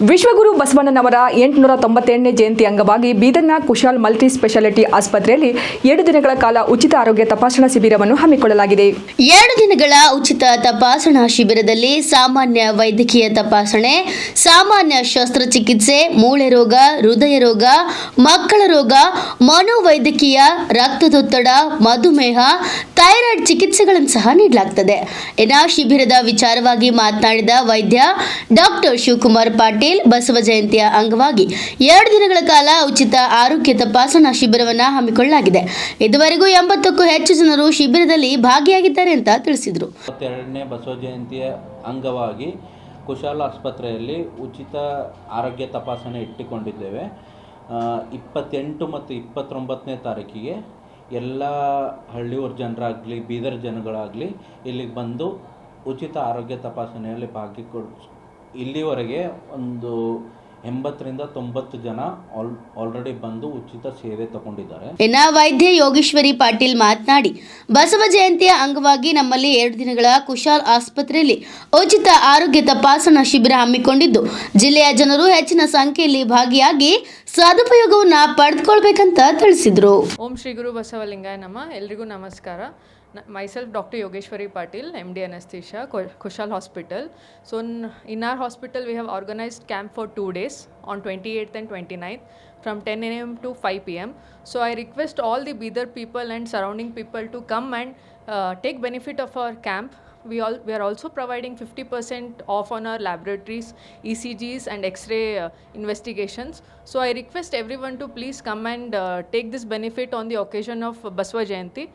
ವಿಶ್ವಗುರು ಬಸವಣ್ಣನವರ 898ನೇ ಜಯಂತಿ ಅಂಗವಾಗಿ ಬೀದರ್ನ ಕುಶಾಲ್ ಮಲ್ಟಿ ಸ್ಪೆಷಾಲಿಟಿ ಆಸ್ಪತ್ರೆಯಲ್ಲಿ 2 ದಿನಗಳ ಕಾಲ ಉಚಿತ ಆರೋಗ್ಯ ತಪಾಸಣಾ ಶಿಬಿರವನ್ನು ಹಮ್ಮಿಕೊಳ್ಳಲಾಗಿದೆ. 2 ದಿನಗಳ ಉಚಿತ ತಪಾಸಣಾ ಶಿಬಿರದಲ್ಲಿ ಸಾಮಾನ್ಯ ವೈದ್ಯಕೀಯ ತಪಾಸಣೆ, ಸಾಮಾನ್ಯ ಶಸ್ತ್ರಚಿಕಿತ್ಸೆ, ಮೂಳೆ ರೋಗ, ಹೃದಯ ರೋಗ, ಮಕ್ಕಳ ರೋಗ, ಮನೋವೈದ್ಯಕೀಯ, ರಕ್ತದೊತ್ತಡ, ಮಧುಮೇಹ, ಥೈರಾಯ್ಡ್ ಚಿಕಿತ್ಸೆಗಳನ್ನು ಸಹ ನೀಡಲಾಗುತ್ತದೆ. ಇನ್ನು ಶಿಬಿರದ ವಿಚಾರವಾಗಿ ಮಾತನಾಡಿದ ವೈದ್ಯ ಡಾಕ್ಟರ್ ಶಿವಕುಮಾರ್ ಪಾಟೀಲ್, ಬಸವ ಜಯಂತಿಯ ಅಂಗವಾಗಿ 2 ದಿನಗಳ ಕಾಲ ಉಚಿತ ಆರೋಗ್ಯ ತಪಾಸಣಾ ಶಿಬಿರವನ್ನು ಹಮ್ಮಿಕೊಳ್ಳಲಾಗಿದೆ. ಇದುವರೆಗೂ 80ಕ್ಕೂ ಹೆಚ್ಚು ಜನರು ಶಿಬಿರದಲ್ಲಿ ಭಾಗಿಯಾಗಿದ್ದಾರೆ ಅಂತ ತಿಳಿಸಿದರು. 22ನೇ ಬಸವ ಜಯಂತಿಯ ಅಂಗವಾಗಿ ಕುಶಾಲ ಆಸ್ಪತ್ರೆಯಲ್ಲಿ ಉಚಿತ ಆರೋಗ್ಯ ತಪಾಸಣೆ ಇಟ್ಟುಕೊಂಡಿದ್ದೇವೆ. 28 ಮತ್ತು 29ನೇ ತಾರೀಕಿಗೆ ಎಲ್ಲ ಹಳ್ಳಿಯೂರು ಜನರಾಗಲಿ, ಬೀದರ್ ಜನಗಳಾಗಲಿ ಇಲ್ಲಿಗೆ ಬಂದು ಉಚಿತ ಆರೋಗ್ಯ ತಪಾಸಣೆಯಲ್ಲಿ ಇಲ್ಲಿವರೆಗೆ ಒಂದು 80ರಿಂದ 90 ಜನ ಆಲ್ರೆಡಿ ಬಂದು ಉಚಿತ ಸೇವೆ ತಗೊಂಡಿದ್ದಾರೆ. ಇನ್ನು ವೈದ್ಯ ಯೋಗೇಶ್ವರಿ ಪಾಟೀಲ್ ಮಾತನಾಡಿ, ಬಸವ ಜಯಂತಿಯ ಅಂಗವಾಗಿ ನಮ್ಮಲ್ಲಿ 2 ದಿನಗಳ ಕುಶಾಲ್ ಆಸ್ಪತ್ರೆಯಲ್ಲಿ ಉಚಿತ ಆರೋಗ್ಯ ತಪಾಸಣಾ ಶಿಬಿರ ಹಮ್ಮಿಕೊಂಡಿದ್ದು, ಜಿಲ್ಲೆಯ ಜನರು ಹೆಚ್ಚಿನ ಸಂಖ್ಯೆಯಲ್ಲಿ ಭಾಗಿಯಾಗಿ ಸದುಪಯೋಗವನ್ನು ಪಡೆದುಕೊಳ್ಬೇಕಂತ ತಿಳಿಸಿದರು. ಓಂ ಶ್ರೀ ಗುರು ಬಸವಲಿಂಗಾಯ ನಮಃ. ಎಲ್ರಿಗೂ ನಮಸ್ಕಾರ. Myself Dr. Yogeshwari Patil, MD Anesthesia, Kushal Hospital. So in our hospital we have organized camp for 2 days on 28th and 29th from 10 a.m. to 5 p.m. So I request all the Bidar people and surrounding people to come and take benefit of our camp. We are also providing 50% off on our laboratories, ECGs and X-ray investigations. So I request everyone to please come and take this benefit on the occasion of Baswa Jayanti.